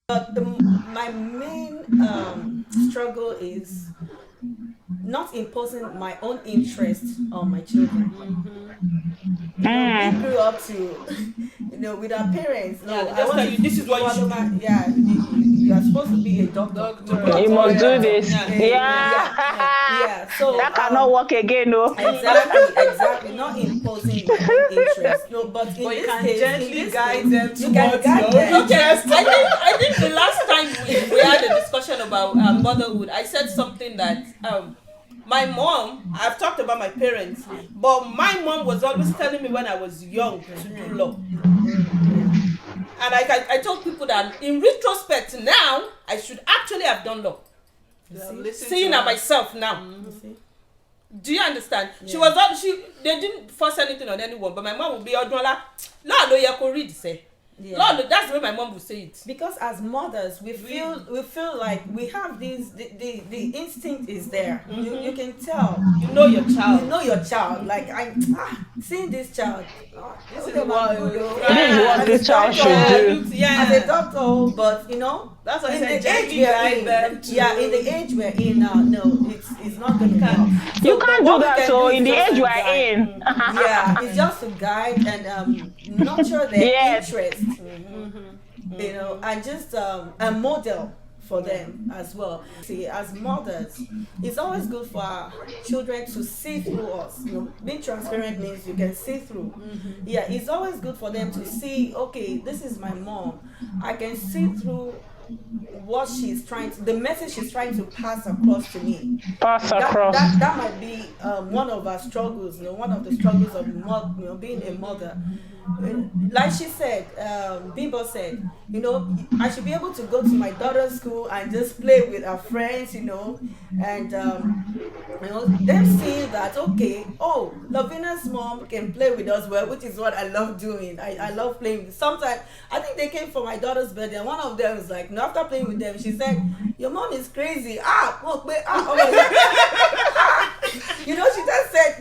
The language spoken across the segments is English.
But my main struggle is not imposing my own interest on my children. We grew up to, with our parents. No, Yeah, I want tell you this is what you should do. Yeah, you are supposed to be a doctor. You must do this. Yeah. Yeah. So That cannot work again, no. Exactly. Not imposing my own interest. No, but in But you this can case, gently guide them you can towards guide your them. Okay, I think the last time we had a discussion about motherhood, I said something that my mom, I've talked about my parents, but my mom was always telling me when I was young to do law. And I told people that in retrospect now, I should actually have done law. Seeing at myself now. Do you understand? Yeah. They didn't force anything on anyone, but my mom would be Odunla, Lord, you can read, say. Yeah. Lord, that's the way my mom would say it. Because as mothers, we feel like we have these the instinct is there. You can tell. You know your child. You know your child. Like seeing this child. This is what this child should do. Yeah. As a doctor, but that's what in I said. the age we are in. In the age we're in now, no, it's not going to help. You can't do that. So in the age we're in, it's just to guide and nurture their interest. And just a model for them as well. See, as mothers, it's always good for our children to see through us. Being transparent means you can see through. Yeah, it's always good for them to see, okay, this is my mom. I can see through what the message she's trying to pass across to me. That might be one of our struggles, one of the struggles of being a mother. Like she said, Bimbo said, I should be able to go to my daughter's school and just play with her friends, and them seeing that, okay, Lavina's mom can play with us well, which is what I love doing. I love playing. Sometimes I think they came for my daughter's birthday, and one of them was like, after playing with them, she said, "Your mom is crazy."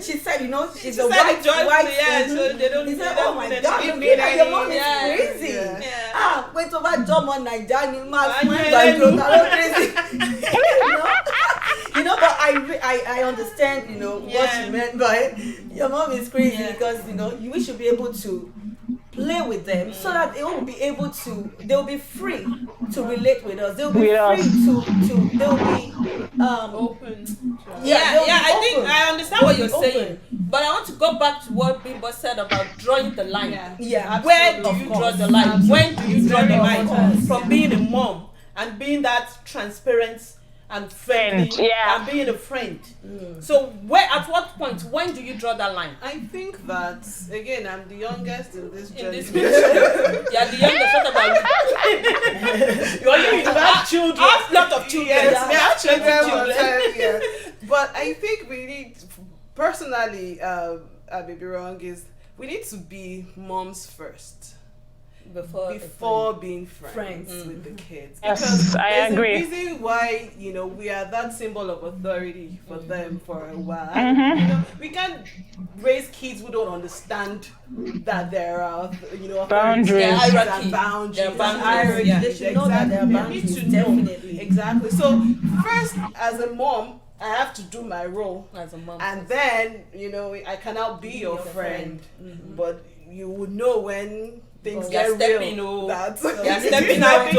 She said, she's a white. So they don't. He said, "Oh my God, your mom is crazy." Yeah. Wait over John on Nigeria, crazy. But I understand, what she meant by your mom is crazy because we should be able to play with them so that they'll be free to relate with us. They'll be free they'll be open. I think I understand what you're saying, but I want to go back to what Bimbo said about drawing the line. Where do you draw the line? Absolutely. When do you draw the line from being a mom and being that transparent and friendly and being a friend? So at what point, when do you draw that line? I think that, again, I'm the youngest in this journey. Yeah, the youngest. What about you? You have children. I have a lot of children. Yes, I have children. But I think we need, personally, I may be wrong, is we need to be moms first. Before being friends with the kids. Yes, I agree. There's a reason why, we are that symbol of authority for them for a while. And, we can't raise kids who don't understand that there are, boundaries. And boundaries. They should know that there are boundaries. Definitely. Exactly. So first, as a mom, I have to do my role as a mom, and then I cannot be your friend. But you would know when things get real. Stepping out.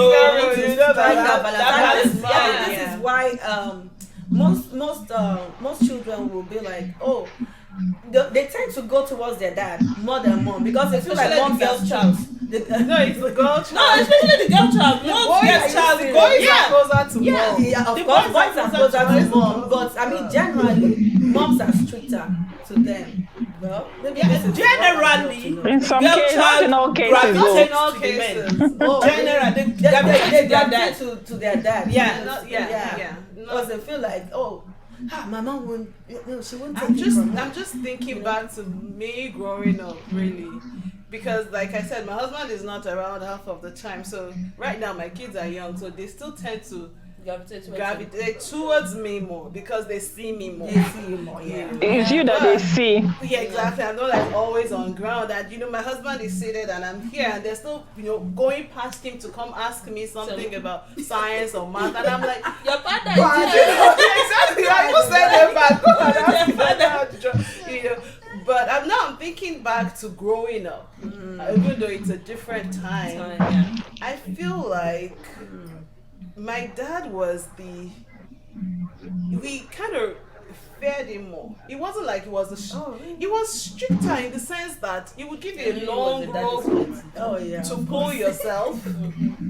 This is why most children will be like, they tend to go towards their dad more than mom because they feel like mom girl's child. No, it's the girl child. No, especially the girl child. Boys are closer to mom. Yeah, of course, boys are closer to mom. But I mean, generally, moms are stricter to them. Well, generally, in some cases, not in all cases. In all cases. Generally, they gravitate to their dad. Yeah. Because they feel like, my mom won't. She won't take it from me. I'm just thinking back to me growing up, really. Because, like I said, my husband is not around half of the time. So right now, my kids are young, so they still tend to gravitate towards me more because they see me more. They see you more, yeah. It's you that they see. Yeah, exactly. I'm not like always on ground. And my husband is seated and I'm here, and they're still going past him to come ask me something about science or math, and I'm like, your father is here. Exactly. I will send them back. Go and ask him about But I'm thinking back to growing up, even though it's a different time. I feel like my dad was we kind of fed him more. It wasn't like he was he was stricter in the sense that he would give you a long rope to pull yourself.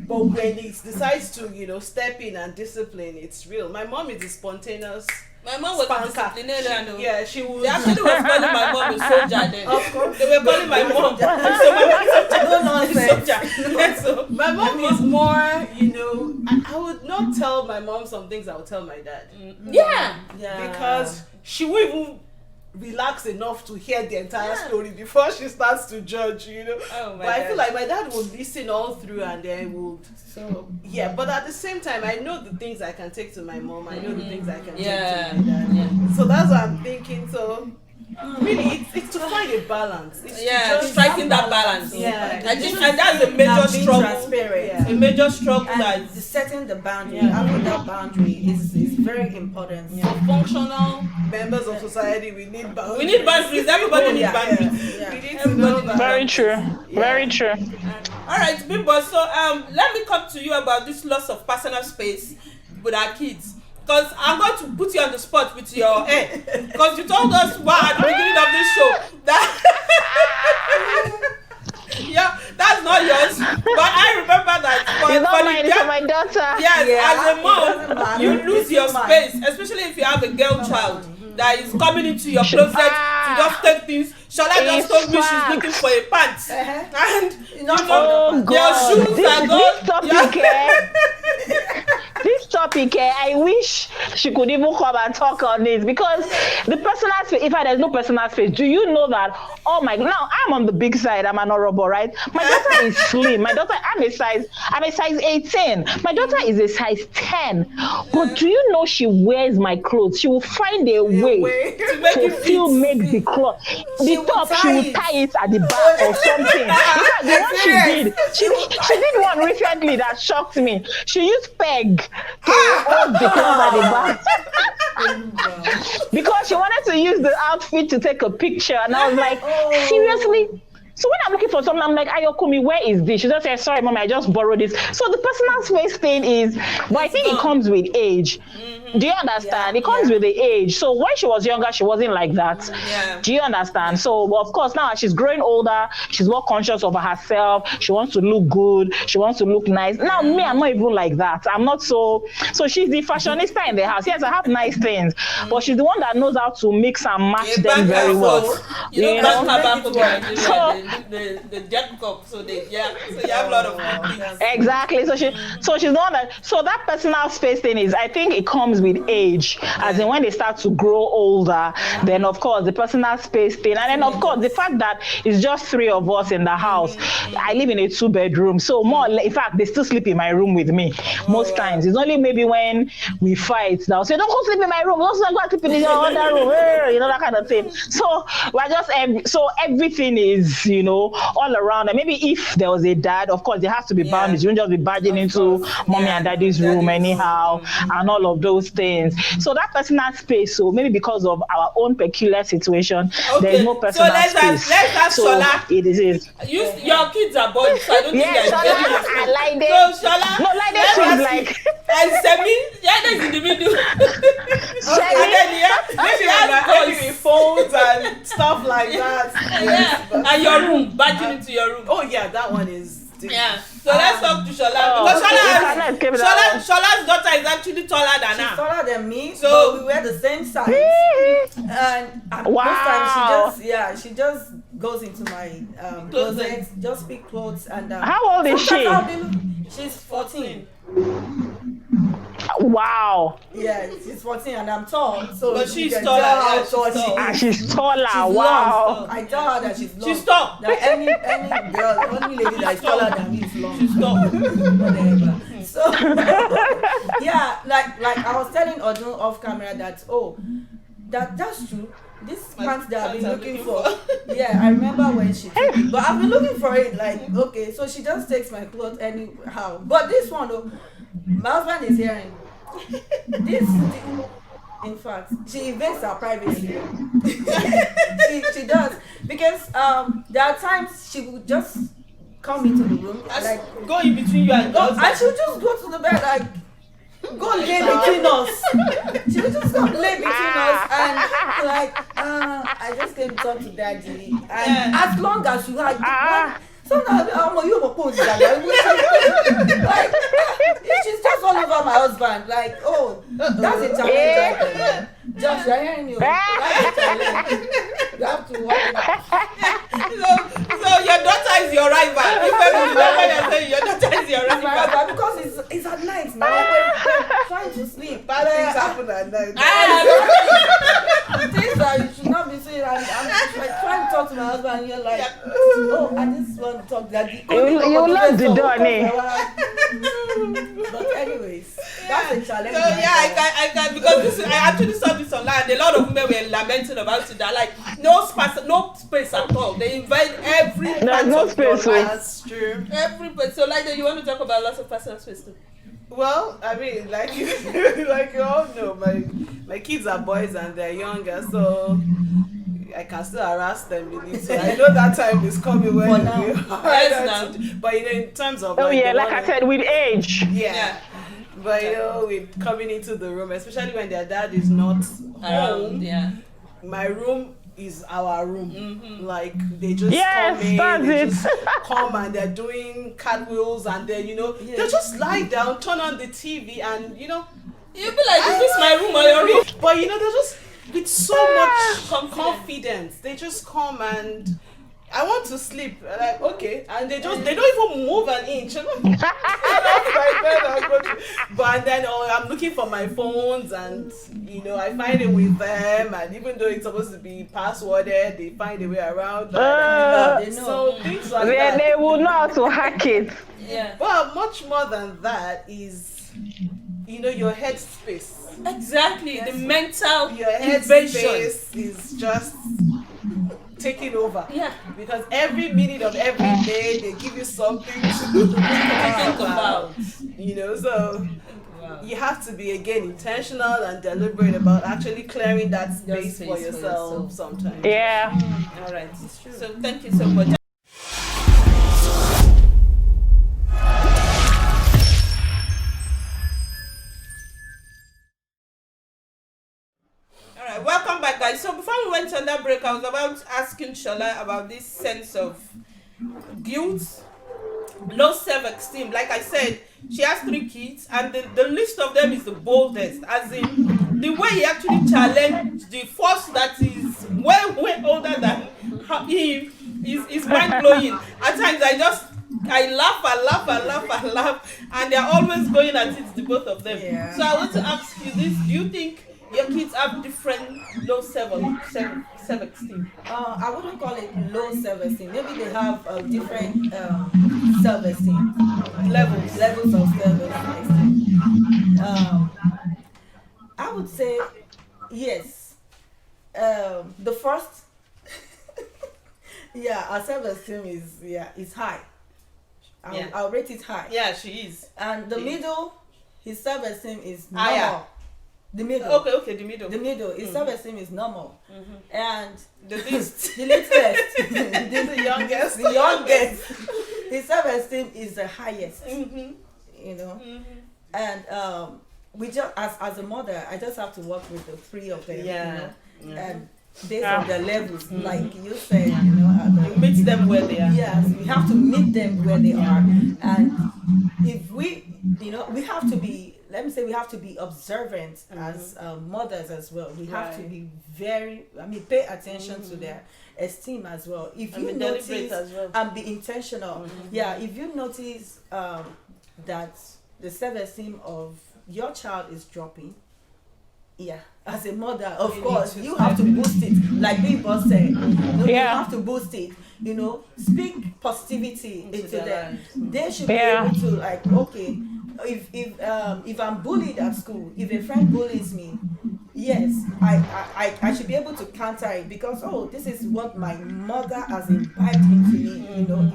But when he decides to, step in and discipline, it's real. My mom is a spontaneous. My mom was a disciplinarian. Yeah, she would. They actually was calling my mom a soldier then. Of course. They were calling my mom. So my mom is more, I would not tell my mom some things I would tell my dad. Yeah. Because she will even relax enough to hear the entire story before she starts to judge, But I feel like my dad would listen all through and then would. So yeah, but at the same time, I know the things I can take to my mom. I know the things I can take to my dad. Yeah. So that's what I'm thinking. So really, it's to find a balance. It's striking that balance. Yeah, and that's a major struggle. Yeah. A major struggle and setting the boundary. Having that boundary is very important. For functional members of society, we need boundaries. We need boundaries. Everybody needs boundaries. We need to know that. Very true. Very true. All right, Bimbo. So let me come to you about this loss of personal space with our kids. Because I'm going to put you on the spot with your head. Because you told us at the beginning of this show that that's not yours. But I remember that for my daughter. Yes, as a mom, you lose your space, especially if you have a girl child that is coming into your closet to just take things. Shola just told me she's looking for a pants. And your shoes are gone. This topic, I wish she could even come and talk on this, because the personal space, if there's no personal space, do you know that, now I'm on the big side, I'm an honorable, right? My daughter is slim. My daughter, I'm a size 18. My daughter is a size 10. But do you know she wears my clothes? She will find a way to still make the cloth. The top, she will tie it at the back or something. In fact, the one she did one recently that shocked me. She used peg to hold the cloth at the back. Because she wanted to use the outfit to take a picture. And I was like, seriously? So when I'm looking for something, I'm like, Ayokumi, where is this? She just said, sorry, Mom, I just borrowed this. So the personal space thing is, but I think it comes with age. Do you understand? It comes with the age. So when she was younger, she wasn't like that. Do you understand? So, of course, now she's growing older. She's more conscious of herself. She wants to look good. She wants to look nice. Now, me, I'm not even like that. I'm not so she's the fashionista in the house. Yes, I have nice things. But she's the one that knows how to mix and match them very well. You know? The jet cup, so you have a lot of things. Exactly. So she's the one that. So that personal space thing is, I think it comes with age, as in when they start to grow older. Then of course the personal space thing, and then of course the fact that it's just 3 of us in the house. I live in a 2-bedroom, so in fact they still sleep in my room with me most times. It's only maybe when we fight that I'll say, don't go sleep in my room, don't go sleep in the other room, that kind of thing. So we're just everything is all around. And maybe if there was a dad, of course there has to be boundaries. You won't just be barging into mommy and daddy's room anyhow, and all of those things. So that personal space, so maybe because of our own peculiar situation, there's no personal space. Let's ask Shola. It is. Your kids are boys, so I don't think I like it. So Shola, no, like that, like and Semi, that's in the middle. And then maybe phones and stuff like that. And your room, barging into your room. Oh yeah, that one is. Yeah. So let's talk to Shola. Because Shola's daughter is actually taller than her. She's taller than me, so we wear the same size. And most times she just goes into my closet, just pick clothes and how old is she? She's 14. Wow. Yeah, she's 14 and I'm tall. So but she's taller. She's taller. She's wow. Long. I tell her that she's long. She's tall. That any girl, any lady that is taller than me is long. She's tall. Whatever. So Yeah, like I was telling Odun off camera that that's true. This pants that I've been looking for. Yeah, I remember when she took it, but I've been looking for it. Like, okay, so she just takes my clothes anyhow. But this one though, my husband is hearing. This, in fact, she invades our privacy. she does, because there are times she would just come into the room, like go in between you and God, and she'll just go to the bed, like go lay between us. She'll just go lay between us, and like I just came to talk to daddy, and as long as you like. Sometimes you oppose like she's just all over my husband. Like, that's a challenge. Josh, you're hearing me. That's a challenge. You have to work it out. So your daughter is your rival. If saying your daughter is your rival, because it's at night now. We're trying to sleep. Bad things happen at night. Things that you should not be saying. I'm like trying to talk to my husband, and you're like, I just want to talk that you love the door, But anyways, that's a challenge. So I can because I actually saw this online. A lot of women were lamenting about it. They're like, no space at all. They invite every part no of space. your life. That's true. Every part. So like, you want to talk about lots of personal space too? Well, I mean, like like you all know, my kids are boys and they're younger, so I can still harass them with it. So I know that time is coming when it will be harder. But in terms of like I said, with age. Yeah. But with coming into the room, especially when their dad is not home, my room is our room. Mm-hmm. Like they just come in, just come and they're doing cartwheels and then they just lie down, turn on the TV and you'll be like, is this my room or your room? But they're just with so much confidence. They just come and I want to sleep. Like, okay, and they don't even move an inch. But then I'm looking for my phones and I find it with them, and even though it's supposed to be passworded, they find a way around. So things like that. They will know how to hack it. Yeah. But much more than that is your head space. Exactly. Yes. The mental your head space is just taking over. Yeah. Because every minute of every day they give you something to think about. So you have to be again intentional and deliberate about actually clearing that space for yourself sometimes. Yeah. All right. It's true. So thank you so much. Welcome back, guys. So before we went on that break, I was about asking Shola about this sense of guilt, low self-esteem. Like I said, she has 3 kids, and the list of them is the boldest. As in, the way he actually challenged the force that is way older than him is mind-blowing. At times, I laugh, and they're always going at it, the both of them. Yeah. So I want to ask you this: do you think your kids have different low self-esteem? I wouldn't call it low self-esteem. Maybe they have different self-esteem levels of self-esteem. I would say yes. The first, our self-esteem is high. I'll rate it high. Yeah, she is. And the middle, his self-esteem is normal. The middle. Okay, the middle. The middle. His self-esteem is normal. Mm-hmm. And the least. The littlest. The youngest. The youngest. His self-esteem is the highest. Mm-hmm. Mm-hmm. And we just, as a mother, I just have to work with the 3 of them. Yeah. And based on their levels, like you said, you meet them where they are. Yes, we have to meet them where they are. And if we have to be, let me say, we have to be observant as mothers as well. We have to be pay attention to their esteem as well. If you notice, as well. And be intentional. Mm-hmm. Yeah, if you notice that the self-esteem of your child is dropping, as a mother, of course, you have to boost it. Like Bimbo said, you have to boost it. Speak positivity into them. They should be able to, like, okay, if I'm bullied at school, if a friend bullies me, yes, I should be able to counter it because this is what my mother has imbibed into me. You know,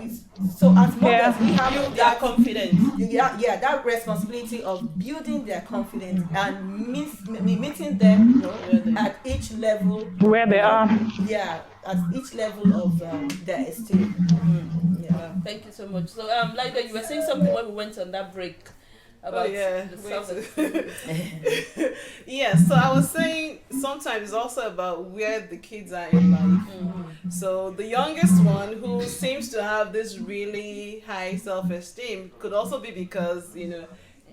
so as mothers we have build their confidence. Yeah, that responsibility of building their confidence and meeting them at each level where they are. Yeah, at each level of their esteem. Thank you so much. So, Lida, you were saying something when we went on that break about the self-esteem. Yeah, so I was saying sometimes it's also about where the kids are in life. So the youngest one, who seems to have this really high self-esteem, could also be because, you know,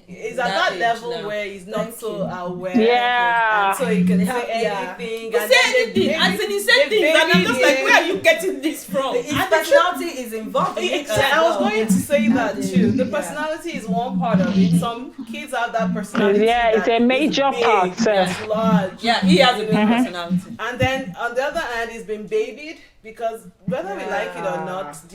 is at that level now, where he's not so aware. Yeah. And so he can say anything. And say anything. And then he said things. And I'm just like, where are you getting this from? His personality is involved. I was going to say that too. The personality is one part of it. Some kids have that personality. Yeah, it's a major part. It's large. Yeah, he has a big personality. And then on the other hand, he's been babied. Because whether we like it or not, as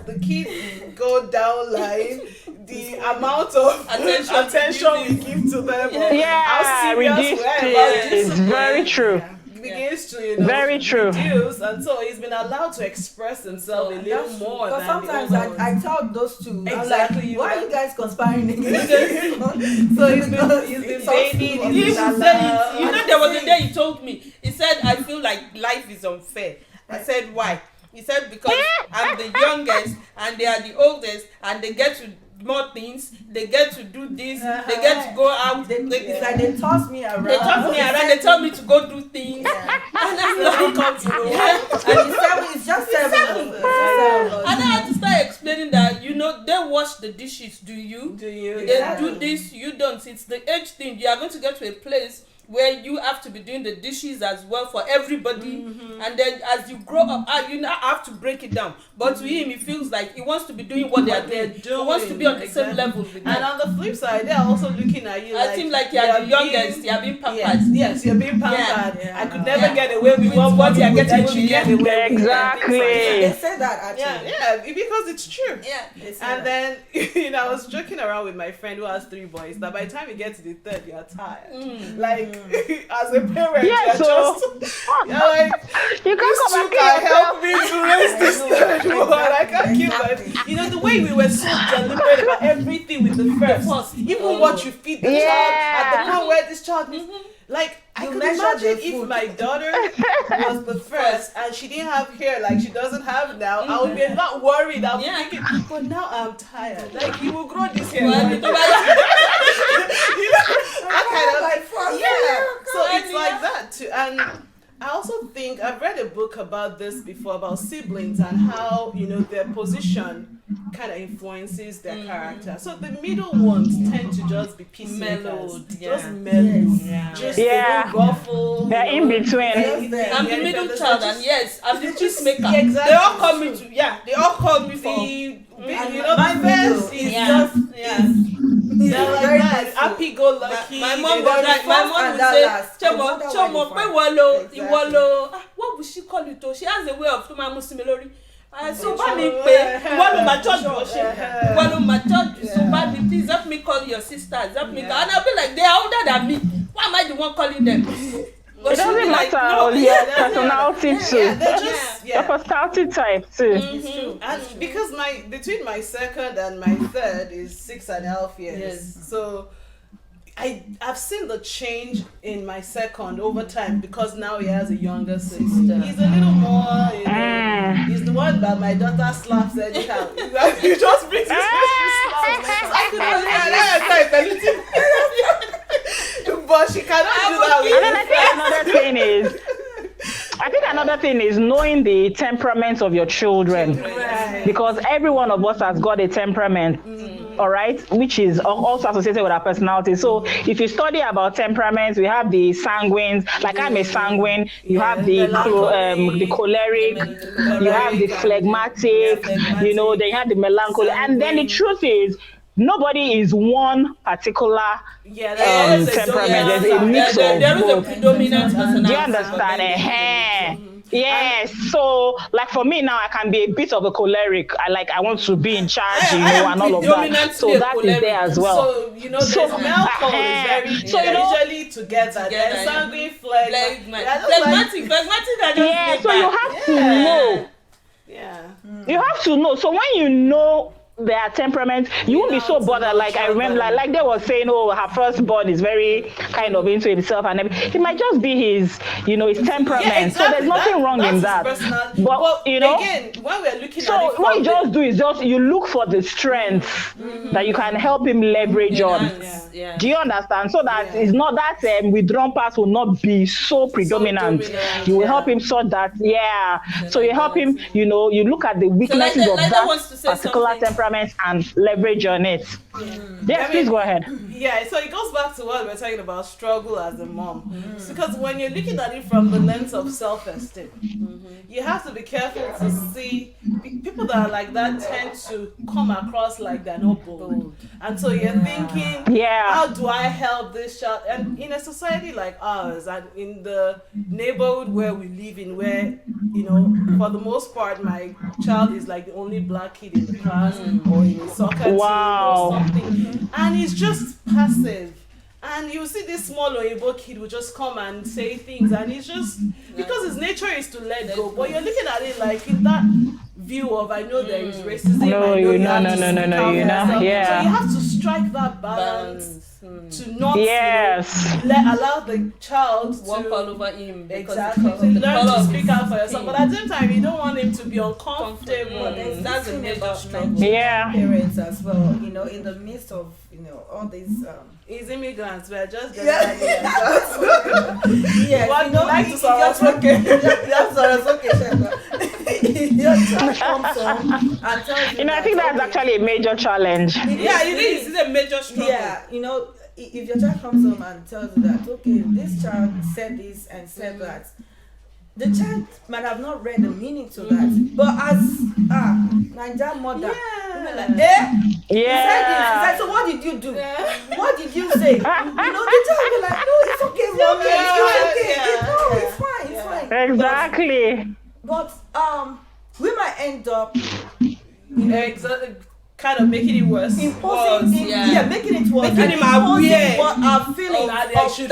the kids go down line, the amount of attention we give to them, how serious we are about this, very true. Begins to very true. Reduce, and so he's been allowed to express himself a little more. Because sometimes I tell those two, exactly. Like, why are you guys conspiring against So he's been babied. You know, there was a day he told me. He said, "I feel like life is unfair." I said, why? He said, because I'm the youngest and they are the oldest and they get to more things, they get to do this, they get to go out. It's like they toss me around. They tell me to go do things. Yeah. And I'm like, and it's just 7. And I had to start explaining that, you know, they wash the dishes, do you? They do this, you don't. It's the age thing. You are going to get to a place where you have to be doing the dishes as well for everybody, and then as you grow up, you now have to break it down. But to him, he feels like he wants to be doing what they are doing. He wants to be on the same level with them. And on the flip side, they are also looking at you. I seem like you are the youngest. You are being pampered. Yes, you're being pampered. Yeah. I could never get away with what you are getting to get away with. Exactly. They say that actually. Yeah, because it's true. Yeah. And then, you know, I was joking around with my friend who has 3 boys that by the time you get to the 3rd, you're tired. Like, as a parent, you're like, you can help me to raise this 3rd one. I can't keep it. You know, the way we were so deliberate about everything with the first, even what you feed the child, at the point where this child needs, like, I could imagine if my daughter was the first and she didn't have hair like she doesn't have now, I would be a lot worried. I would be thinking, but now I'm tired. Like, you will grow this hair. So it's like that too. And I also think I've read a book about this before, about siblings and how, you know, their position kind of influences their character. So the middle ones tend to just be peacemakers, just mellow, just they don't ruffle. They're in between. I'm the middle child, and yes, I'm the peacemaker. Exactly. They all call me to, they all call me for. You know, my best is just they're like that, happy-go-lucky. My mom would say, what would she call you to? She has a way of to my Muslim. So bad me pay. So bad me, please help me call your sisters. Help me call. And I'll be like, they are older than me. Why am I the one calling them? It doesn't matter your personality too. Your personality type too. It's true. And because between my 2nd and my 3rd is 6.5 years. Yes. So I've seen the change in my 2nd over time because now he has a younger sister. He's a little more, you know, he's the one that my daughter slaps anyhow. He just brings his face to slap. But she cannot do that. And then I think another thing is knowing the temperaments of your children. Because every one of us has got a temperament. All right, which is also associated with our personality. So if you study about temperaments, we have the sanguines, like I'm a sanguine, you have the choleric, you have the phlegmatic, you know, then you have the melancholy. And then the truth is, nobody is one particular temperament. There's a mix of there is a both. predominant personality. Do you understand? Yes. So, like for me now, I can be a bit of a choleric. I want to be in charge, and all of that. So that is there as well. So there's Malcolm is very usually together. There's sanguine, phlegmatic. So you have to know. Yeah. You have to know. So when you know their temperament, you won't be so bothered. Like I remember, like they were saying, oh, her firstborn is very kind of into himself, and everything. It might just be his, his temperament. Yeah, exactly. So there's nothing wrong in that. But again, when we're looking at it, what you just do is you look for the strengths that you can help him leverage on. Yeah. Do you understand? So that it's not that withdrawn part will not be so predominant. You will help him sort that. Yeah. So you help him. You look at the weaknesses of that particular temperament and leverage on it. Yes, please go ahead. Yeah, so it goes back to what we're talking about, struggle as a mom. Because when you're looking at it from the lens of self-esteem, you have to be careful to see people that are like that tend to come across like they're not bold. And so you're thinking, how do I help this child? And in a society like ours, and in the neighborhood where we live in, where, for the most part, my child is like the only black kid in the class or in a soccer team or something. And he's just passive. And you see this small Oyibo kid will just come and say things, and it's just because his nature is to let go. But you're looking at it like in that view of, I know there is racism. So you have to strike that balance to not allow the child to walk all over him. Exactly. To learn to speak out for yourself. But at the same time, you don't want him to be uncomfortable. That's a major struggle. Parents as well, in the midst of all these is immigrants. We're just like to that's I think that's actually a major challenge. It is a major struggle. Yeah, if your child comes home and tells you that, okay, this child said this and said that, the child might have not read the meaning to that, but as Nigerian mother, he said this. So what did you do? What did you say? The child will be like, no, it's okay, mommy, it's fine, it's fine. Exactly. But we might end up, kind of making it worse. Making it worse. Making him aware what our feelings that they should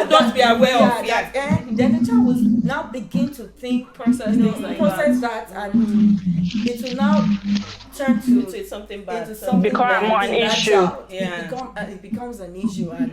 not be aware of. Then the child will now begin to think, process that, and it will now turn to something bad. Become more an issue. It becomes an issue, and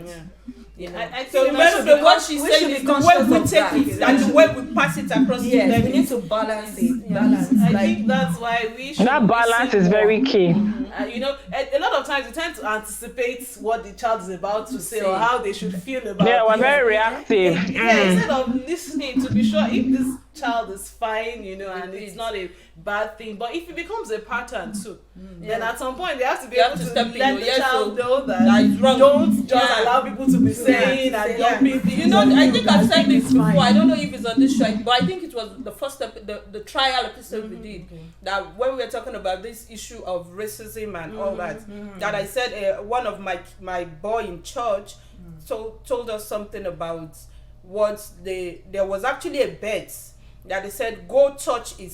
so remember what she said is the way we take it and the way we pass it across to them. We need to balance it. I think that's why we should. That balance is very key. A lot of times we tend to anticipate what the child is about to say or how they should feel about it. Yeah, we're very reactive. Instead of listening to be sure if this child is fine, and it's not a bad thing. But if it becomes a pattern too, then at some point they have to be able to let the child know that it's wrong. Don't just allow people to be saying and dumping. I think I've said this before. I don't know if it's on this show, but I think it was the first the trial episode we did, that when we were talking about this issue of racism and all that, that I said one of my boy in church told us something about there was actually a bet that they said go touch him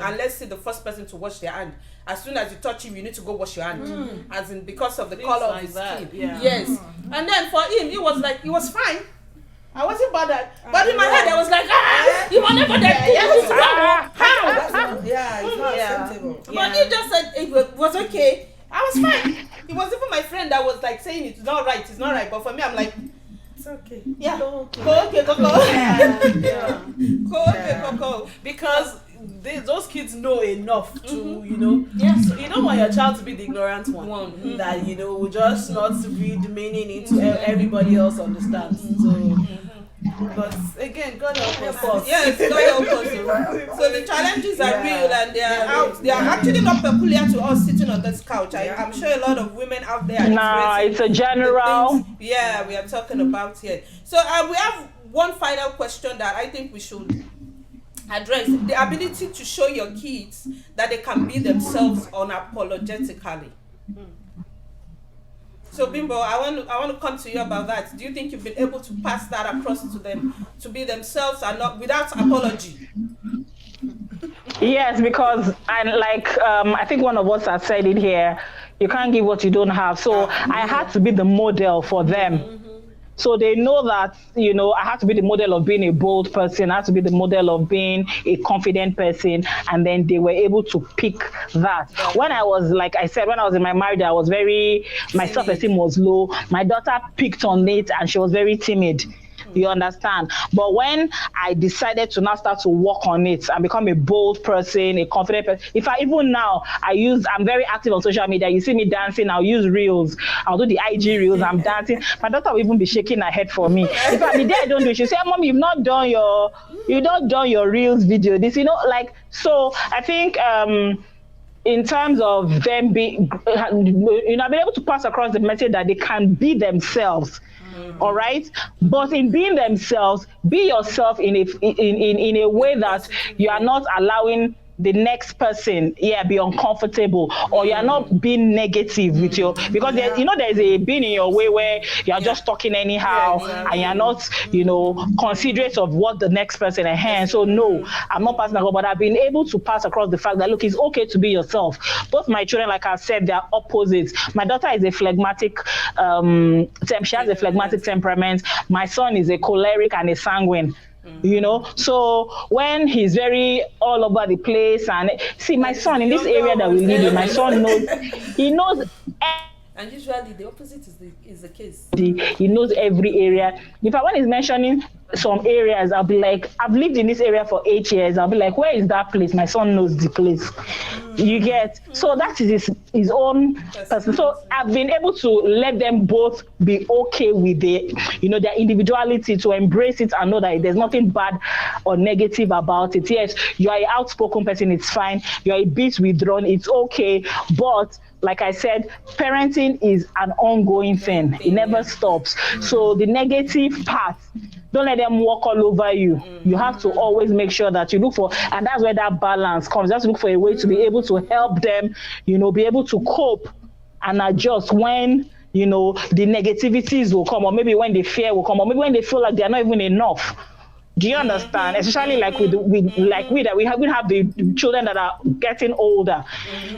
and let's see the first person to wash their hand. As soon as you touch him, you need to go wash your hand, as in because of the color of his skin. Yes. And then for him, it was fine. I wasn't bothered, but in my head I was like, you want never that. How? It's not acceptable. But he just said it was okay. I was fine. It was even my friend that was like saying it's not right. But for me, I'm like, it's okay. Yeah. Go okay, Coco. Because those kids know enough to, Yes. So you don't want your child to be the ignorant one. That, will just not read the meaning into everybody else understands. So, but again, God help us. Yes, God help us. So the challenges are real, and they are out. They are actually not peculiar to us sitting on this couch. I'm sure a lot of women out there are it's a general. we are talking about here. So we have one final question that I think we should address: the ability to show your kids that they can be themselves unapologetically. So Bimbo, I want to come to you about that. Do you think you've been able to pass that across to them to be themselves and not without apology? Yes, because I think one of us has said it here. You can't give what you don't have. So I had to be the model for them. So they know that, I have to be the model of being a bold person. I have to be the model of being a confident person. And then they were able to pick that. When I was, like I said, when I was in my marriage, my self-esteem was low. My daughter picked on it and she was very timid. You understand? But when I decided to now start to work on it and become a bold person, a confident person, even now, I'm very active on social media. You see me dancing, I'll use reels. I'll do the IG reels, I'm dancing. My daughter will even be shaking her head for me. In fact, the day I don't do it, she'll say, Mom, you've not done your reels video. So I think, in terms of them being, being able to pass across the message that they can be themselves. All right, but in being themselves, be yourself in a way that you are not allowing the next person be uncomfortable, or you are not being negative with because there's a being in your way where you are just talking anyhow, and you are not considerate of what the next person has. So no, I'm not passing across, but I've been able to pass across the fact that look, it's okay to be yourself. Both my children, like I said, they are opposites. My daughter is a phlegmatic she has a phlegmatic temperament. My son is a choleric and a sanguine. So when he's very all over the place, and see my son in this area that we live in, my son knows and usually the opposite is the case. He knows every area. In fact, when he's mentioning some areas, I'll be like, I've lived in this area for 8 years. I'll be like, where is that place? My son knows the place. You get? So that is his own person. So I've been able to let them both be okay with their individuality, to embrace it and know that there's nothing bad or negative about it. Yes, you are an outspoken person, it's fine. You're a bit withdrawn, it's okay. But like I said, parenting is an ongoing thing. It never stops. So the negative part, don't let them walk all over you. You have to always make sure that you look for, and that's where that balance comes. You have to look for a way to be able to help them, be able to cope and adjust when, the negativities will come, or maybe when the fear will come, or maybe when they feel like they're not even enough. Do you understand? Especially like we have the children that are getting older.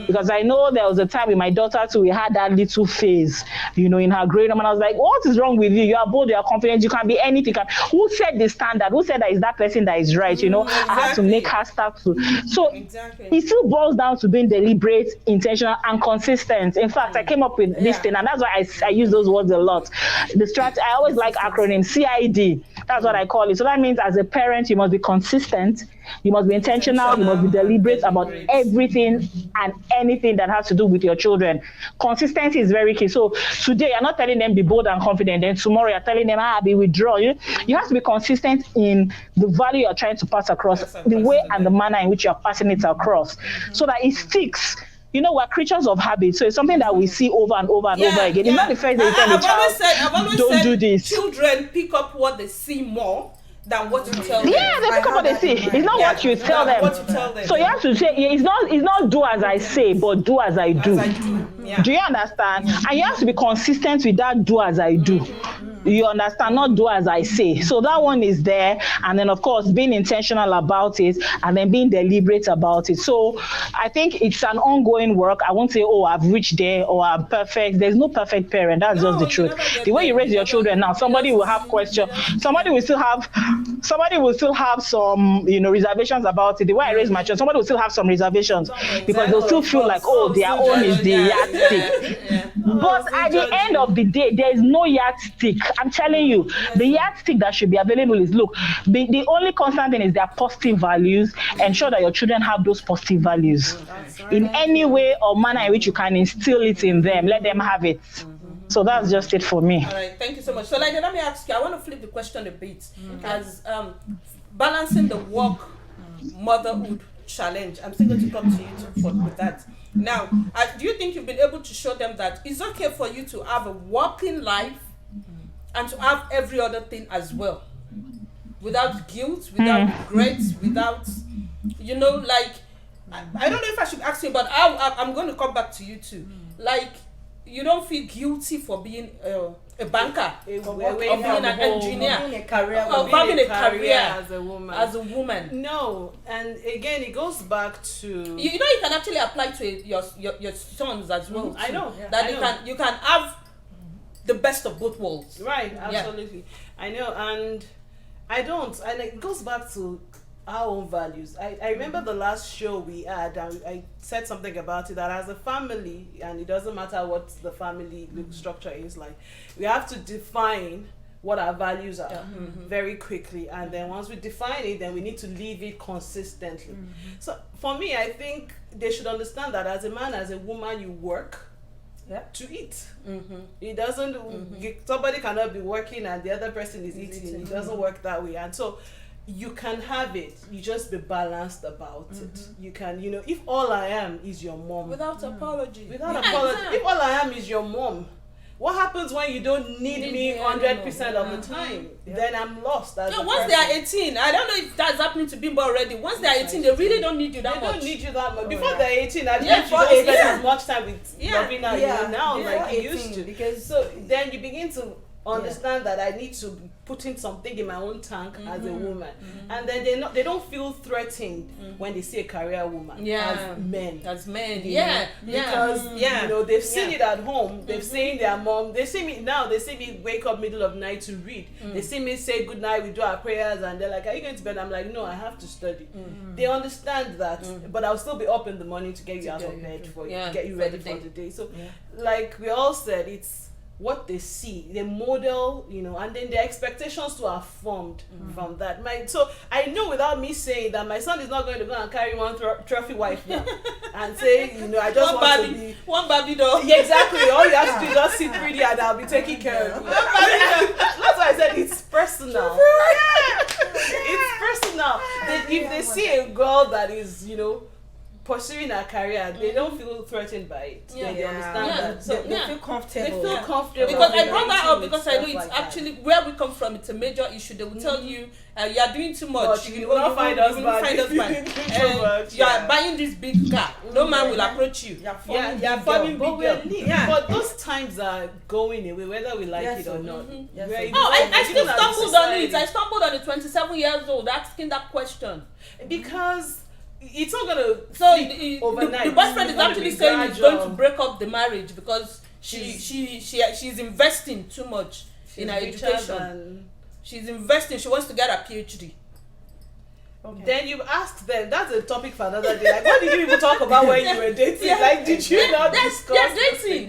Because I know there was a time with my daughter too, we had that little phase, in her grade, and I was like, what is wrong with you? You are bold, you are confident, you can be anything. Who set the standard? Who said that is that person that is right? Exactly. I had to make her start to. So it still boils down to being deliberate, intentional, and consistent. In fact, I came up with this thing, and that's why I use those words a lot. I always like acronyms, CID. That's what I call it. So that means as a parent, you must be consistent, you must be intentional, you must be deliberate about everything and anything that has to do with your children. Consistency is very key. So today, you're not telling them be bold and confident, then tomorrow you're telling them, be withdraw. You have to be consistent in the value you're trying to pass across, the way and the manner in which you're passing it across, so that it sticks. We're creatures of habit, so it's something that we see over and over and over again. It's not the first day you tell a child, don't do this. Children pick up what they see more than what you tell them. Yeah, they pick up what they see. It's not what you tell them. What you tell them. So you have to say, it's not do as I say, but do as I do. Do you understand? And you have to be consistent with that do as I do. You understand? Not do as I say. So that one is there. And then, of course, being intentional about it, and then being deliberate about it. So I think it's an ongoing work. I won't say, I've reached there, or I'm perfect. There's no perfect parent. That's just the truth. The way you raise your children now, somebody will have questions. Somebody will still have some, reservations about it. The way I raise my children, somebody will still have some reservations, because they'll still feel like, their own is the yardstick. But at the end of the day, there is no yardstick. I'm telling you, the yardstick that should be available is, look, the only constant thing is their positive values. Ensure that your children have those positive values in any way or manner in which you can instill it in them. Let them have it. So that's just it for me. All right, thank you so much. So, let me ask you, I want to flip the question a bit. As balancing the work motherhood challenge, I'm still going to come to you with that. Now, do you think you've been able to show them that it's okay for you to have a working life and to have every other thing as well, without guilt, without regrets, without, I don't know if I should ask you, but I'm going to come back to you too. you don't feel guilty for being a banker, Or being an engineer, having a career, or having a career as a woman. As a woman. No, and again, it goes back to You know, you can actually apply to your sons as well. I know that I you can have the best of both worlds. Right, absolutely. I know, and it goes back to our own values. I remember the last show we had, and I said something about it, that as a family, and it doesn't matter what the family structure is like, we have to define what our values are very quickly, and then once we define it, then we need to live it consistently. So for me, I think they should understand that as a man, as a woman, you work to eat. It doesn't somebody cannot be working and the other person is eating. It doesn't work that way. And so you can have it, you just be balanced about it. You can, if all I am is your mom, Without apology. If all I am is your mom, what happens when you don't need me 100% of the time? Then I'm lost. Once they are 18, I don't know if that's happening to Bimbo already. Once they are 18, they really don't need you that much. They don't need you that much. Before they're 18, at least you don't spend as much time with Lovina now like you used to. Because so then you begin to understand that I need to put in something in my own tank as a woman, and then they don't feel threatened when they see a career woman as men. Because they've seen it at home. They've seen their mom. They see me now. They see me wake up middle of night to read. They see me say good night. We do our prayers, and they're like, "Are you going to bed?" I'm like, "No, I have to study." They understand that, but I'll still be up in the morning to get you out of bed to get you ready for the day. So, like we all said, it's what they see, they model, and then their expectations too are formed from that. So I know without me saying that my son is not going to go and carry one trophy wife now and say, I just want to be one Barbie doll. Yeah, exactly. All you have to do is just sit pretty and I'll be taking care of you. That's why I said it's personal. It's personal. If they see a girl that is, pursuing a career, they don't feel threatened by it. They understand that. So they feel comfortable. They feel comfortable. Because I brought that up because I know it's actually where we come from. It's a major issue. They will tell you you are doing too much. You will not find us bad. You are buying this big car. No man will approach you. You are forming big girl. But those times are going away, whether we like it or not. I still stumbled on it. I stumbled on it 27 years old asking that question because it's not gonna overnight. The boyfriend is actually saying he's going to break up the marriage because she's investing too much in her education. She's investing. She wants to get a PhD. Okay. Then you ask them. That's a topic for another day. Like, what did you even talk about when you were dating? Like, did you not discuss?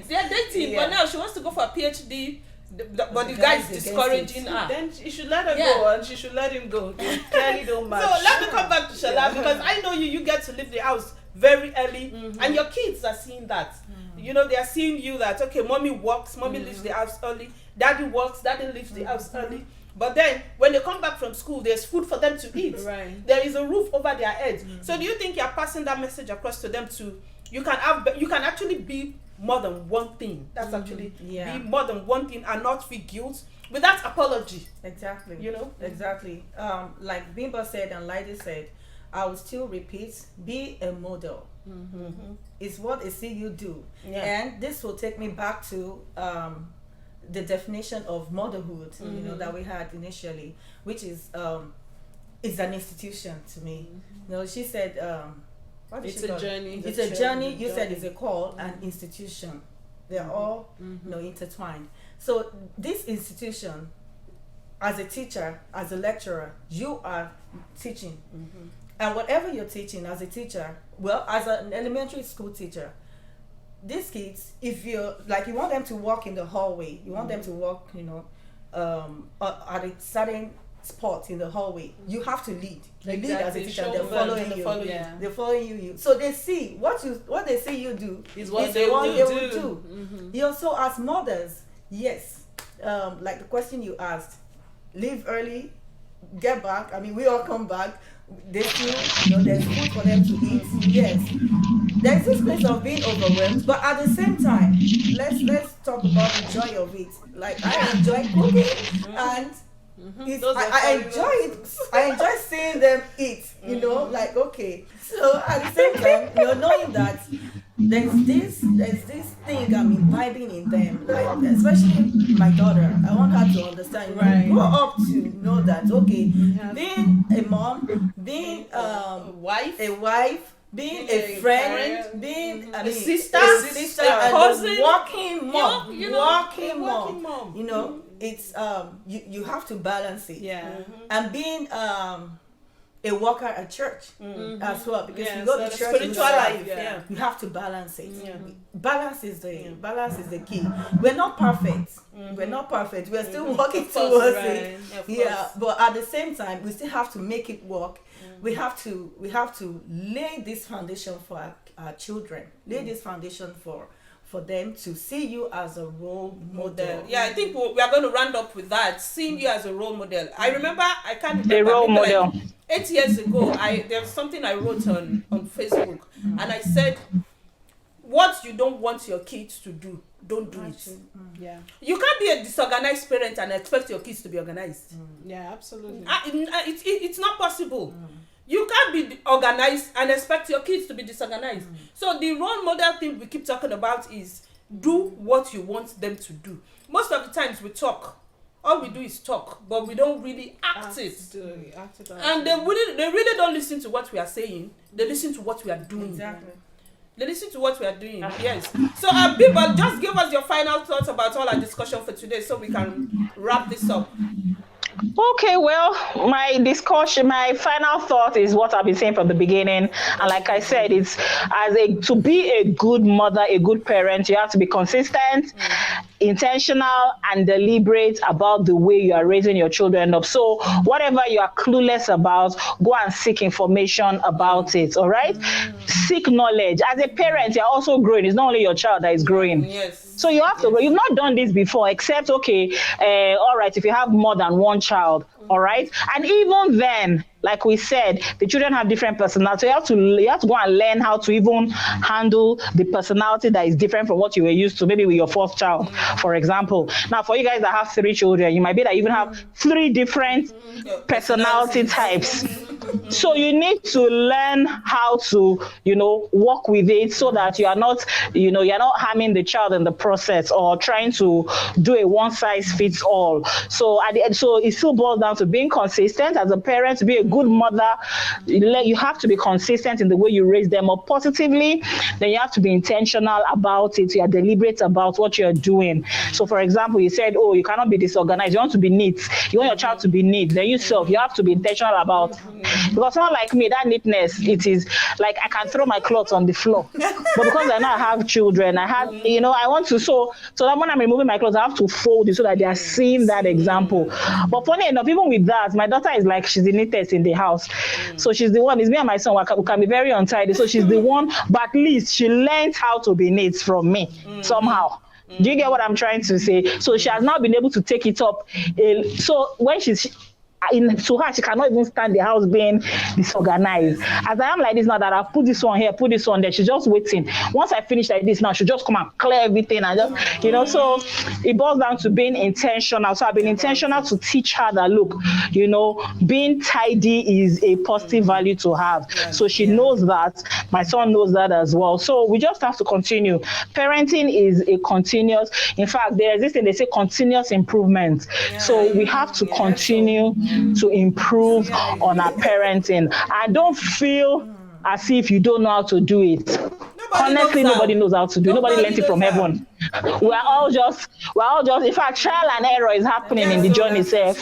They're dating. But now she wants to go for a PhD. But the guy is discouraging her. Then you should let her go, and she should let him go. They clearly don't match. So let me come back to Shala because I know you get to leave the house very early, and your kids are seeing that. They are seeing you that mommy works, mommy leaves the house early, daddy works, daddy leaves the house early. But then when they come back from school, there's food for them to eat. Right. There is a roof over their heads. So do you think you're passing that message across to them too? You can actually be more than one thing. That's actually be more than one thing and not feel guilt without apology. Exactly. Exactly. Like Bimba said and Lydie said, I will still repeat, be a model. It's what they see you do. And this will take me back to the definition of motherhood, that we had initially, which is it's an institution to me. She said it's a journey. It's a journey. You said it's a call, an institution. They're all intertwined. So this institution, as a teacher, as a lecturer, you are teaching. And whatever you're teaching as a teacher, as an elementary school teacher, these kids, if you want them to walk in the hallway, you want them to walk, at a certain spot in the hallway, you have to lead. You lead as a teacher. They're following you. They're following you. So they see what they see you do is what they will do. So as mothers, yes, like the question you asked, leave early, get back. I mean, we all come back. They feel, there's food for them to eat. Yes, there's this place of being overwhelmed, but at the same time, let's talk about the joy of it. Like I enjoy cooking and. I enjoy it. I enjoy seeing them eat. So at the same time, knowing that there's this thing I'm imbibing in them, like especially my daughter. I want her to understand, Right. grow up to know that okay, Yes. being a mom, being a wife, being being a a friend, parent, being a I mean, sister, a a and cousin, a walking mom, you know, walking a mom. walking mom. You know, it's you have to balance it. Yeah. And being a worker at church as well, because you go to church, spiritual you serve. life, Yeah. yeah. You have to balance it. Yeah. Balance is the key. We're not perfect. We're not perfect. We're still working Of course, towards right. it. Of Yeah, course. but at the same time, we still have to make it work. We have to lay this foundation for our children. Lay this foundation for them to see you as a role model. Yeah, I think we are going to round up with that. Seeing you as a role model. I remember, I can't remember. A role maybe model. Like 8 years ago, there was something I wrote on Facebook, and I said, what you don't want your kids to do, don't do it. Yeah. You can't be a disorganized parent and expect your kids to be organized. Yeah, absolutely. It's not possible. You can't be organized and expect your kids to be disorganized. So the role model thing we keep talking about is do what you want them to do. Most of the times we talk. All we do is talk, but we don't really act it. And they really don't listen to what we are saying. They listen to what we are doing. Exactly. They listen to what we are doing. Yes. So people, just give us your final thoughts about all our discussion for today so we can wrap this up. Okay, well, my final thought is what I've been saying from the beginning. And like I said, it's to be a good mother, a good parent, you have to be consistent, intentional, and deliberate about the way you are raising your children up. So whatever you are clueless about, go and seek information about it, all right? Seek knowledge. As a parent, you're also growing. It's not only your child that is growing. Yes. So you have to, you've not done this before, except, okay, all right, if you have more than one child, all right? And even then, like we said, the children have different personalities. So you have to go and learn how to even handle the personality that is different from what you were used to, maybe with your first child, for example. Now, for you guys that have 3 children, you might be that you even have 3 different personality types. So you need to learn how to, work with it so that you are not, you're not harming the child in the process or trying to do a one-size-fits-all. So at the end, so it still boils down to being consistent as a parent, to be a good mother. You have to be consistent in the way you raise them up positively. Then you have to be intentional about it. You are deliberate about what you're doing. So for example, you said, you cannot be disorganized. You want to be neat. You want your child to be neat. Then you have to be intentional about. Because someone like me, that neatness, it is like I can throw my clothes on the floor. But because I now have children, I have, I want to, so that when I'm removing my clothes, I have to fold it so that they are seeing that example. But funny enough, even with that, my daughter is like, she's the neatest in the house. So she's the one, it's me and my son who can be very untidy. So she's the one, but at least she learned how to be neat from me somehow. Do you get what I'm trying to say? So she has now been able to take it up. So when to her, she cannot even stand the house being disorganized. As I am like this now, that I've put this one here, put this one there, she's just waiting. Once I finish like this now, she'll just come and clear everything and just, so it boils down to being intentional. So I've been intentional to teach her that, look, being tidy is a positive value to have. So she knows that. My son knows that as well. So we just have to continue. Parenting is a continuous, in fact, there's this thing, they say continuous improvement. So we have to continue to improve on our parenting. I don't feel as if you don't know how to do it. Honestly, nobody knows how to do it. Nobody learned it from heaven. We're all just, in fact, trial and error is happening in the journey itself,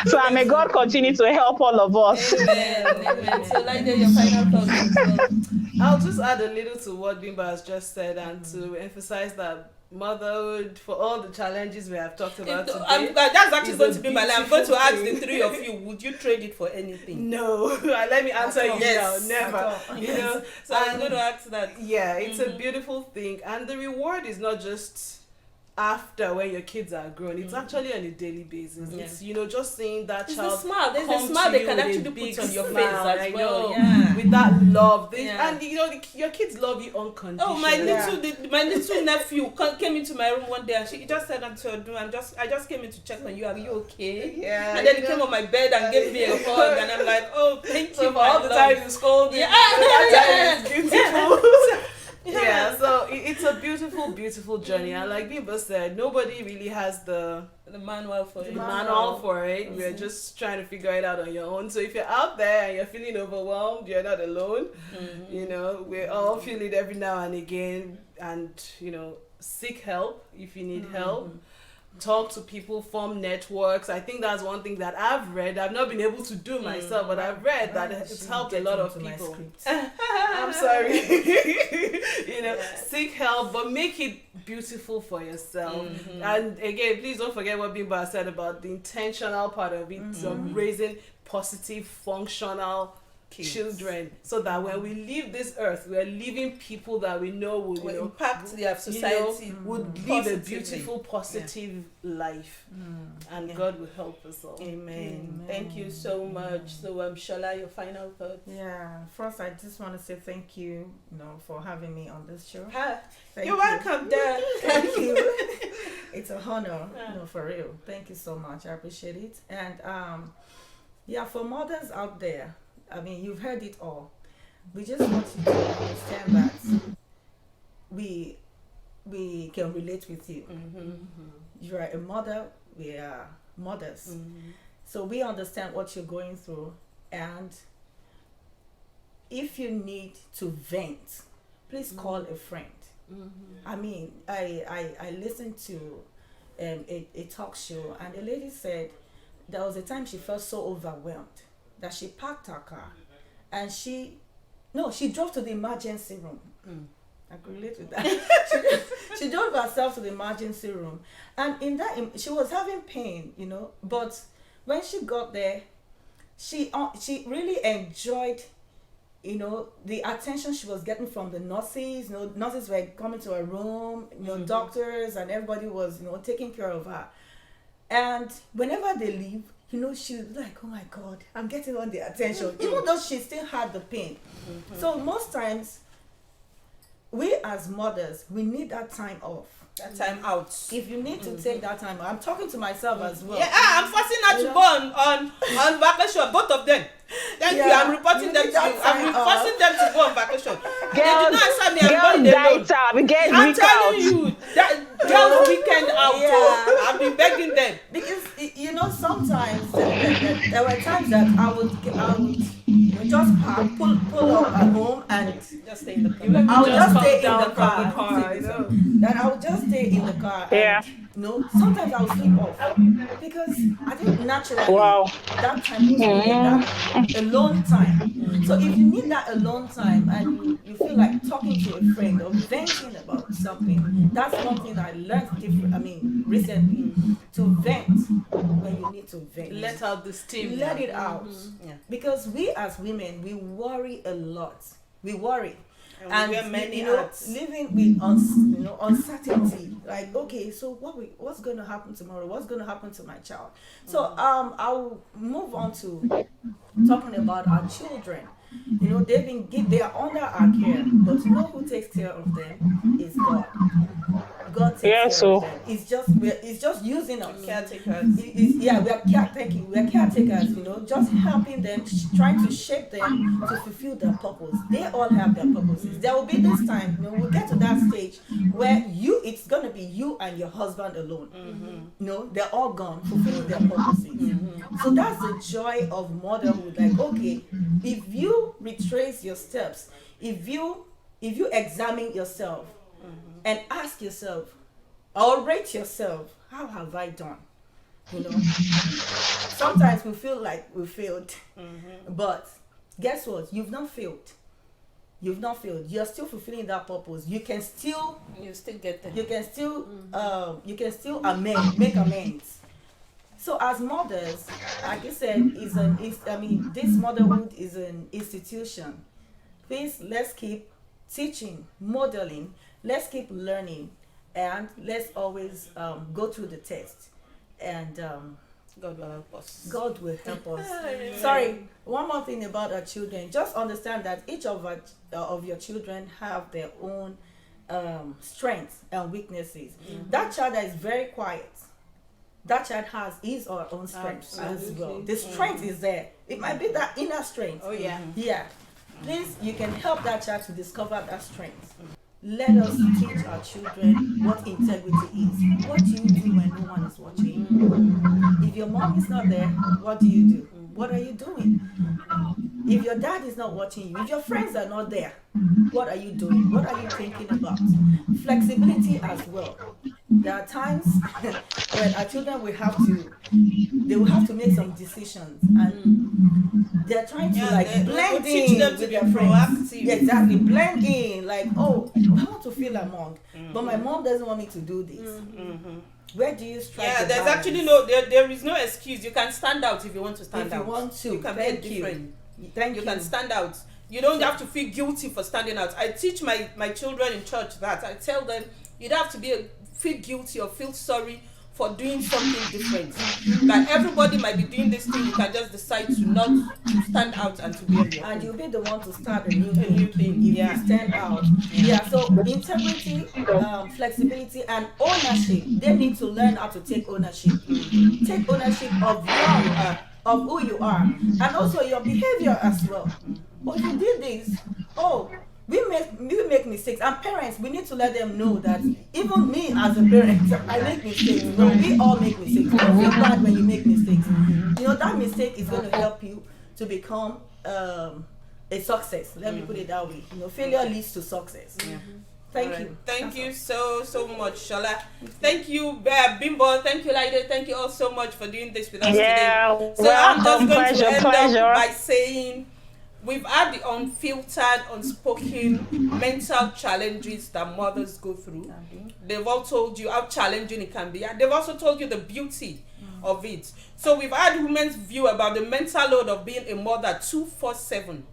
So may God continue to help all of us. Amen. So, like, your final thoughts. I'll just add a little to what Bimba has just said and to emphasize that motherhood, for all the challenges we have talked about today, that's actually going to be my line. I'm going to ask the 3 of you, would you trade it for anything? No. Let me answer you now. Never. So I'm going to ask that. Yeah, it's a beautiful thing, and the reward is not just after when your kids are grown. It's actually on a daily basis. Yeah. It's, you know, just seeing that It's child the smile. There's a come smile to they you can with a actually big put on your face smile, as I well. know, Yeah. with that love. Yeah. And you know, your kids love you unconditionally. Oh, my little nephew came into my room one day and he just said unto her, I just came in to check on you. Are you okay? Yeah. And then he came on my bed and gave me a hug, and I'm like, oh, thank So you for all the time you scold me, that time is beautiful. Yeah, so it's a beautiful, beautiful journey. And like Bimbo said, nobody really has the manual for it. manual for it. We're just trying to figure it out on your own. So if you're out there and you're feeling overwhelmed, you're not alone. You know, we're all feeling it every now and again. And, you know, seek help if you need help. Talk to people, form networks. I think that's one thing that I've read. I've not been able to do myself, but I've read that it's helped a lot of people. I'm sorry. You know, seek help, but make it beautiful for yourself. And again, please don't forget what Bimba said about the intentional part of it, of raising positive, functional children, so that when we leave this earth, we're leaving people that we know will, you know, impact their society, would live a beautiful, positive life, and God will help us all. Amen. Thank you so much. So, Shola, your final thoughts? Yeah, first I just want to say thank you, for having me on this show. You're welcome, there. Thank you. It's an honor, for real. Thank you so much. I appreciate it. And for mothers out there, I mean, you've heard it all. We just want you to understand that we can relate with you. You are a mother, we are mothers. So we understand what you're going through. And if you need to vent, please call a friend. I mean, I listened to a talk show, and the lady said there was a time she felt so overwhelmed that she parked her car and she drove to the emergency room. I could relate with that. she drove herself to the emergency room, and in that she was having pain, but when she got there, she really enjoyed the attention she was getting from the nurses. Nurses were coming to her room, doctors, and everybody was taking care of her. And whenever they leave, she was like, oh my God, I'm getting all the attention, even though she still had the pain. So most times, we as mothers, we need that time off. That time out. If you need to take that time, I'm talking to myself as well. Yeah, I'm forcing her to go on vacation, both of them. Thank you. I'm reporting them to you. I'm forcing them to go on vacation. They do not answer me. I'm telling you, that girls' weekend out. I've been begging them. Because sometimes there were times that I would just pull up at home and just stay in the car. I would just stay in the car. Then I would just stay in the car. Yeah. Sometimes I would sleep off because I think naturally that time was that alone time. So if you need that alone time and you feel like talking to a friend or venting about something, that's one thing I learned recently, to vent when you need to vent. Let out the steam. Let it out. Because we as women, we worry a lot. We worry. And living with uncertainty, like, okay, so what's going to happen tomorrow? What's going to happen to my child? So I'll move on to talking about our children. They are under our care, but who takes care of them is God. God takes care of them. It's just using us. Caretakers. We are caretakers. We are caretakers. Just helping them, trying to shape them to fulfill their purpose. They all have their purposes. There will be this time, we'll get to that stage where it's gonna be you and your husband alone. They're all gone, fulfilling their purposes. So that's the joy of motherhood. Like, okay, if you retrace your steps, if you examine yourself and ask yourself or rate yourself, how have I done? Sometimes we feel like we failed, but guess what? You've not failed. You're still fulfilling that purpose. You still get there. You can still make amends. So as mothers, like I said, this motherhood is an institution. Please, let's keep teaching, modeling. Let's keep learning, and let's always go through the test, and God will help us. God will help us. Sorry, one more thing about our children. Just understand that each of your children have their own strengths and weaknesses. That child that is very quiet, that child has his or her own strengths as well. The strength is there. It might be that inner strength. Oh yeah. Yeah. Please, you can help that child to discover that strength. Let us teach our children what integrity is. What do you do when no one is watching? If your mom is not there, what do you do? What are you doing? If your dad is not watching you, if your friends are not there, what are you doing? What are you thinking about? Flexibility as well. There are times when our children will have to make some decisions, and they're trying to blend in with their friends. Yeah, exactly, blend in. Like, oh, I want to feel among, but my mom doesn't want me to do this. Where do you strike the there's balance? actually there is no excuse. You can stand out if you want to stand out. If you want to, you can be different. You can stand out. You don't have to feel guilty for standing out. I teach my children in church that. I tell them you don't have to feel guilty or feel sorry for doing something different. Like everybody might be doing this thing, you can just decide to not stand out and to be a new and you'll be the one to start a new thing if you stand out. So integrity, flexibility, and ownership. They need to learn how to take ownership. Take ownership of who you are, and also your behavior as well. Oh, you did this. Oh, we make mistakes, and parents, we need to let them know that even me as a parent, I make mistakes. We all make mistakes. Don't feel bad when you make mistakes. That mistake is going to help you to become a success. Let me put it that way. Failure leads to success. Thank you. Thank you so much, Shola. Thank you, Bimbo. Thank you, Laide. Thank you all so much for doing this with us today. So I'm just going to end up by saying, we've had the unfiltered, unspoken mental challenges that mothers go through. They've all told you how challenging it can be, and they've also told you the beauty of it. So we've had women's view about the mental load of being a mother 24/7.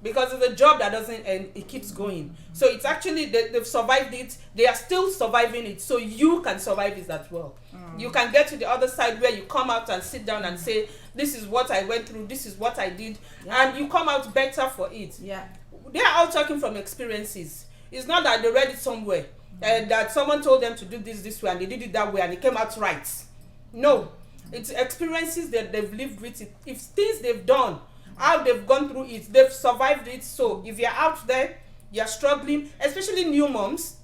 Because it's a job that doesn't end, it keeps going. So it's actually, they've survived it, they are still surviving it, so you can survive it as well. You can get to the other side where you come out and sit down and say, this is what I went through, this is what I did, and you come out better for it. They are all talking from experiences. It's not that they read it somewhere, that someone told them to do this way and they did it that way and it came out right. No, it's experiences that they've lived with it. It's things they've done, how they've gone through it, they've survived it. So if you're out there, you're struggling, especially new moms,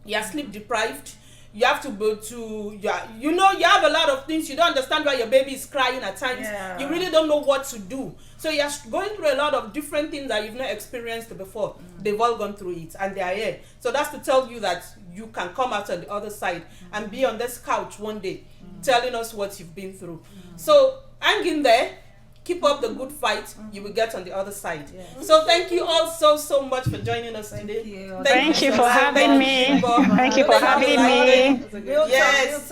you're sleep deprived, you have to go to, you have a lot of things, you don't understand why your baby is crying at times, you really don't know what to do. So you're going through a lot of different things that you've not experienced before. They've all gone through it and they are here. So that's to tell you that you can come out on the other side and be on this couch one day telling us what you've been through. So hang in there. Keep up the good fight, you will get on the other side. So thank you all so much for joining us today. Thank you for having me. Thank you for having me. Yes.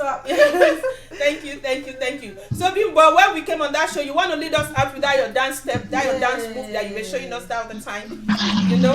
Thank you. So Bimbo, when we came on that show, you want to lead us out with that your dance step, that your dance move that you were showing us all the time. You know?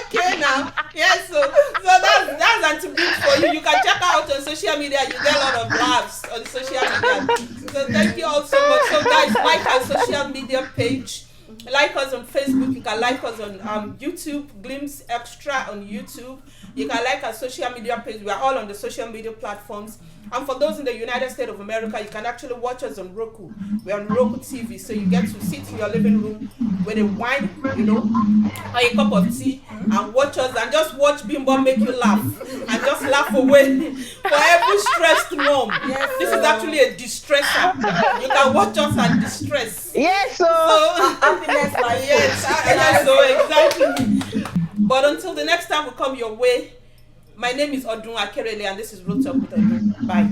Okay now. Yes, so that's anti-beat for you. You can check out on social media. You get a lot of laughs on social media. So thank you all so much. So guys, like our social media page. Like us on Facebook. You can like us on YouTube, Glimpse Extra on YouTube. You can like our social media page. We are all on the social media platforms. And for those in the United States of America, you can actually watch us on Roku. We're on Roku TV, so you get to sit in your living room with a wine, or a cup of tea, and watch us, and just watch Bimbo make you laugh, and just laugh away. For every stressed mom, this is actually a distressor. You can watch us and distress. Yes, so happiness, yes, so exactly. But until the next time we come your way, my name is Odun Akerele, and this is RealTALK with Odun. Bye.